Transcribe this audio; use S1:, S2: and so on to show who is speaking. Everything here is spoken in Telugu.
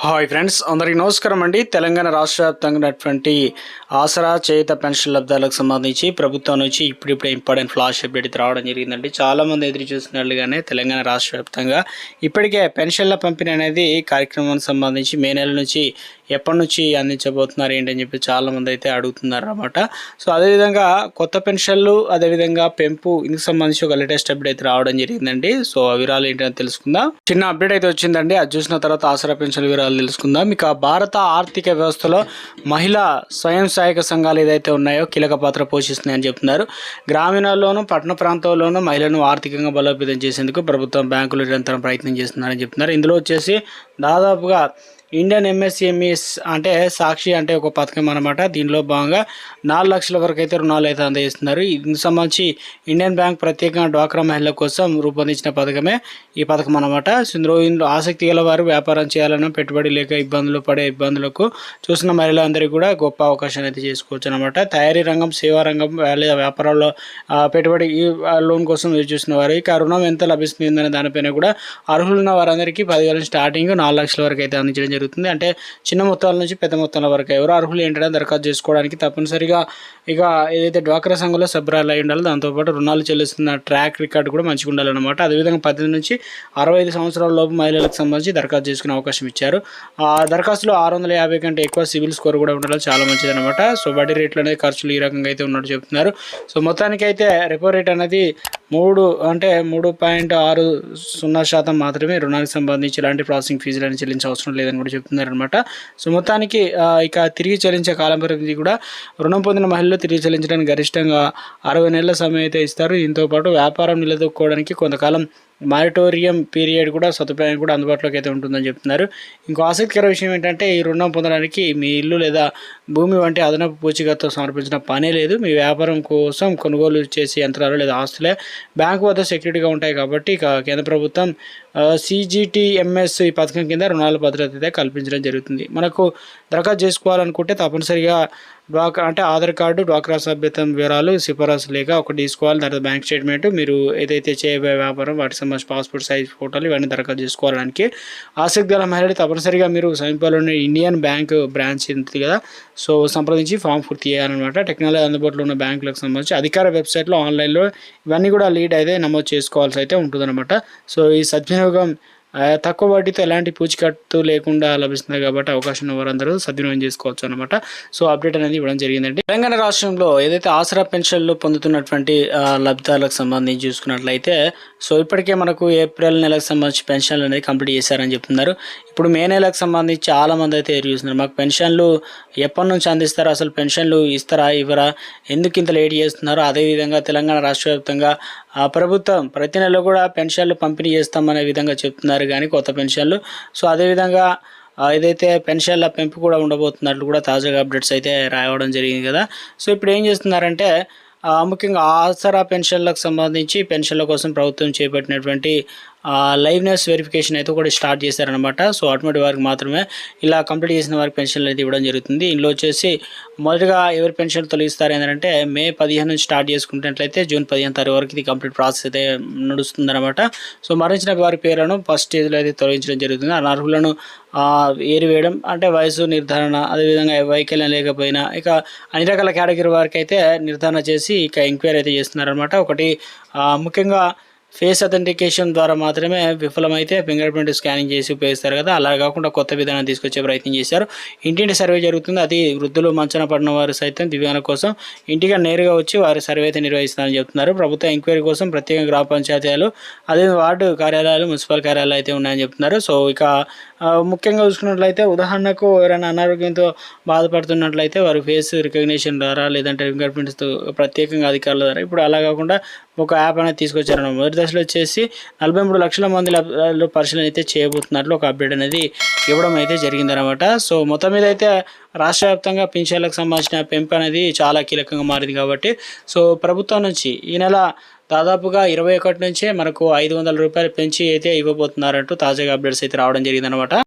S1: హాయ్ ఫ్రెండ్స్, అందరికీ నమస్కారం అండి. తెలంగాణ రాష్ట్ర వ్యాప్తంగా ఉన్నటువంటి ఆసరా చేయుత పెన్షన్ లబ్ధాలకు సంబంధించి ప్రభుత్వం నుంచి ఇప్పుడిప్పుడే ఇంపార్టెంట్ ఫ్లాష్ అప్డేట్ రావడం జరిగిందండి. చాలామంది ఎదురు చూస్తున్నట్లుగానే తెలంగాణ రాష్ట్ర వ్యాప్తంగా ఇప్పటికే పెన్షన్ల పంపిణీ అనేది కార్యక్రమానికి సంబంధించి మే నెల నుంచి ఎప్పటి నుంచి అందించబోతున్నారు ఏంటని చెప్పి చాలామంది అయితే అడుగుతున్నారు అన్నమాట. సో అదేవిధంగా కొత్త పెన్షన్లు, అదేవిధంగా పెంపు, ఇందుకు సంబంధించి ఒక లేటెస్ట్ అప్డేట్ అయితే రావడం జరిగిందండి. సో ఆ వివరాలు ఏంటని తెలుసుకుందాం. చిన్న అప్డేట్ అయితే వచ్చిందండి. అది చూసిన తర్వాత ఆసరా పెన్షన్ వివరాలు తెలుసుకుందాం. ఇక భారత ఆర్థిక వ్యవస్థలో మహిళా స్వయం సహాయక సంఘాలు ఏదైతే ఉన్నాయో కీలక పాత్ర పోషిస్తున్నాయని చెప్తున్నారు. గ్రామీణాల్లోనూ పట్టణ ప్రాంతాల్లోనూ మహిళలను ఆర్థికంగా బలోపేతం చేసేందుకు ప్రభుత్వం, బ్యాంకులు నిరంతరం ప్రయత్నం చేస్తున్నారని చెప్తున్నారు. ఇందులో వచ్చేసి దాదాపుగా ఇండియన్ ఎంఎస్ఎంఈస్ అంటే సాక్షి అంటే ఒక పథకం అనమాట. దీనిలో భాగంగా 4 లక్షల వరకు అయితే రుణాలు అయితే అందజేస్తున్నారు. ఇందుకు సంబంధించి ఇండియన్ బ్యాంక్ ప్రత్యేకంగా డ్వాక్రా మహిళల కోసం రూపొందించిన పథకమే ఈ పథకం అనమాట. ఇందులో ఆసక్తి గల వారు వ్యాపారం చేయాలన్నా, పెట్టుబడి లేక ఇబ్బందులకు చూసిన మహిళలందరికీ కూడా గొప్ప అవకాశాన్ని అయితే చేసుకోవచ్చు అనమాట. తయారీ రంగం, సేవా రంగం లేదా వ్యాపారాల్లో పెట్టుబడి లోన్ కోసం చూసిన వారు ఇక రుణం ఎంత లభిస్తుందనే దానిపైన కూడా అర్హులున్న వారందరికీ 10,000 స్టార్టింగ్ 4 లక్షల వరకు అయితే అందించడం జరుగుతుంది. అంటే చిన్న మొత్తాల నుంచి పెద్ద మొత్తాల వరకు ఎవరు అర్హులు ఏంటంటే దరఖాస్తు చేసుకోవడానికి తప్పనిసరిగా ఇక ఏదైతే డ్వాక్రా సంఘంలో సభ్యురాలు అయి ఉండాలో, దాంతోపాటు రుణాలు చెల్లిస్తున్న ట్రాక్ రికార్డు కూడా మంచిగా ఉండాలన్నమాట. అదేవిధంగా 18 నుంచి 65 సంవత్సరాల లోపు మహిళలకు సంబంధించి దరఖాస్తు చేసుకునే అవకాశం ఇచ్చారు. ఆ దరఖాస్తులో 650 కంటే ఎక్కువ సివిల్ స్కోర్ కూడా ఉండడం చాలా మంచిది అనమాట. సో వడ్డీ రేట్లు అనేది ఖర్చులు ఈ రకంగా అయితే ఉన్నట్టు చెప్తున్నారు. సో మొత్తానికి అయితే రెపో రేట్ అనేది 3.60% మాత్రమే. రుణానికి సంబంధించి ఇలాంటి ప్రాసెసింగ్ ఫీజులను చెల్లించే అవసరం లేదని కూడా చెప్తున్నారు అనమాట. సో మొత్తానికి ఇక తిరిగి చెల్లించే కాలం పరిమితి కూడా రుణం పొందిన మహిళలు తిరిగి చెల్లించడానికి గరిష్టంగా 60 నెలల సమయం అయితే ఇస్తారు. దీంతోపాటు వ్యాపారం నిలదొక్కుకోవడానికి కొంతకాలం మారిటోరియం పీరియడ్ కూడా సదుపాయం కూడా అందుబాటులోకి అయితే ఉంటుందని చెప్తున్నారు. ఇంకో ఆసక్తికర విషయం ఏంటంటే ఈ రుణం పొందడానికి మీ ఇల్లు లేదా భూమి వంటి అదనపు పూచీకత్తుతో సమర్పించిన పనే లేదు. మీ వ్యాపారం కోసం కొనుగోలు చేసే యంత్రాలు లేదా ఆస్తులే బ్యాంకు వద్ద సెక్యూరిటీగా ఉంటాయి కాబట్టి ఇక కేంద్ర ప్రభుత్వం CGTMS ఈ పథకం కింద రుణాల భద్రత అయితే కల్పించడం జరుగుతుంది. మనకు దరఖాస్తు చేసుకోవాలనుకుంటే తప్పనిసరిగా అంటే ఆధార్ కార్డు, డ్వాక్రా సభ్యత్వం వివరాలు, సిఫారసు లేక ఒకటి తీసుకోవాలి. తర్వాత బ్యాంక్ స్టేట్మెంట్, మీరు ఏదైతే చేయబోయే వ్యాపారం, వాటికి సంబంధించి పాస్పోర్ట్ సైజ్ ఫోటోలు ఇవన్నీ దరఖాస్తు చేసుకోవడానికి ఆసక్తి గల మహిళలు తప్పనిసరిగా మీరు సమీపంలోని ఇండియన్ బ్యాంక్ బ్రాంచ్ ఉంటుంది కదా, సో సంప్రదించి ఫామ్ పూర్తి చేయాలన్నమాట. టెక్నాలజీ అందుబాటులో ఉన్న బ్యాంకులకు సంబంధించి అధికార వెబ్సైట్లో ఆన్లైన్లో ఇవన్నీ కూడా లీడ్ అయితే నమోదు చేసుకోవాల్సి అయితే ఉంటుందన్నమాట. సో ఈ సద్వినియోగం తక్కువ వడ్డీతో ఎలాంటి పూచికట్టు లేకుండా లభిస్తుంది కాబట్టి అవకాశం ఉన్న వారందరూ సద్వినియోగం చేసుకోవచ్చు అనమాట. సో అప్డేట్ అనేది ఇవ్వడం జరిగిందండి. తెలంగాణ రాష్ట్రంలో ఏదైతే ఆసరా పెన్షన్లు పొందుతున్నటువంటి లబ్ధాలకు సంబంధించి చూసుకున్నట్లయితే సో ఇప్పటికే మనకు ఏప్రిల్ నెలకు సంబంధించి పెన్షన్లు అనేది కంప్లీట్ చేశారని చెప్తున్నారు. ఇప్పుడు మే నెలకు సంబంధించి చాలామంది అయితే ఎదురు చూస్తున్నారు. మాకు పెన్షన్లు ఎప్పటి నుంచి అందిస్తారు, అసలు పెన్షన్లు ఇస్తారా ఇవ్వరా, ఎందుకు ఇంత లేట్ చేస్తున్నారు. అదేవిధంగా తెలంగాణ రాష్ట్ర వ్యాప్తంగా ప్రభుత్వం ప్రతి నెల కూడా పెన్షన్లు పంపిణీ చేస్తామనే విధంగా చెప్తున్నారు కానీ కొత్త పెన్షన్లు. సో అదేవిధంగా ఏదైతే పెన్షన్ల పెంపు కూడా ఉండబోతున్నట్లు కూడా తాజాగా అప్డేట్స్ అయితే రావడం జరిగింది కదా. సో ఇప్పుడు ఏం చేస్తున్నారంటే ముఖ్యంగా ఆసరా పెన్షన్లకు సంబంధించి పెన్షన్ల కోసం ప్రభుత్వం చేపట్టినటువంటి లైవ్నెస్ వెరిఫికేషన్ అయితే కూడా స్టార్ట్ చేశారనమాట. సో అటువంటి వారికి మాత్రమే ఇలా కంప్లీట్ చేసిన వారికి పెన్షన్లు అయితే ఇవ్వడం జరుగుతుంది. ఇందులో వచ్చేసి మొదటగా ఎవరి పెన్షన్లు తొలగిస్తారు ఏంటంటే మే 15 నుంచి స్టార్ట్ చేసుకున్నట్లయితే జూన్ 15 తారీఖు వరకు ఇది కంప్లీట్ ప్రాసెస్ అయితే నడుస్తుందన్నమాట. సో మరణించిన వారి పేర్లను ఫస్ట్ స్టేజ్లో అయితే తొలగించడం జరుగుతుంది. అనర్హులను ఏరివేయడం అంటే వయసు నిర్ధారణ, అదేవిధంగా వైకల్యం లేకపోయినా ఇక అన్ని రకాల కేటగిరీ వారికి అయితే నిర్ధారణ చేసి ఇక ఎంక్వైరీ అయితే చేస్తున్నారనమాట. ఒకటి ముఖ్యంగా ఫేస్ అథెంటికేషన్ ద్వారా మాత్రమే విఫలమైతే ఫింగర్ ప్రింట్ స్కానింగ్ చేసి ఉపయోగిస్తారు కదా, అలా కాకుండా కొత్త విధానం తీసుకొచ్చే ప్రయత్నం చేశారు. ఇంటింటి సర్వే జరుగుతుంది. అది వృద్ధులు, మంచన పడిన వారు సైతం దివ్యాంగుల కోసం ఇంటిగా నేరుగా వచ్చి వారి సర్వే అయితే నిర్వహిస్తారని చెప్తున్నారు. ప్రభుత్వ ఎంక్వైరీ కోసం ప్రత్యేక గ్రామ పంచాయతీలు, అదే వార్డు కార్యాలయాలు, మున్సిపల్ కార్యాలయాలు అయితే ఉన్నాయని చెప్తున్నారు. సో ఇక ముఖ్యంగా చూసుకున్నట్లయితే ఉదాహరణకు ఎవరైనా అనారోగ్యంతో బాధపడుతున్నట్లయితే వారు ఫేస్ రికగ్నిషన్ ద్వారా లేదంటే ఫింగర్ ప్రింట్స్తో ప్రత్యేకంగా అధికారుల ద్వారా ఇప్పుడు అలా కాకుండా ఒక యాప్ అనేది తీసుకొచ్చారన్నమాట. మొదటి దశలో వచ్చేసి 43 లక్షల మంది పరిశీలన అయితే చేయబోతున్నట్లు ఒక అప్డేట్ అనేది ఇవ్వడం అయితే జరిగిందనమాట. సో మొత్తం మీద అయితే రాష్ట్ర వ్యాప్తంగా పింఛన్లకు సంబంధించిన పెంపు అనేది చాలా కీలకంగా మారింది కాబట్టి సో ప్రభుత్వం నుంచి ఈ నెల దాదాపుగా 21 నుంచే మనకు 500 రూపాయలు పెంచి అయితే ఇవ్వబోతున్నారంటూ తాజాగా అప్డేట్స్ అయితే రావడం జరిగిందనమాట.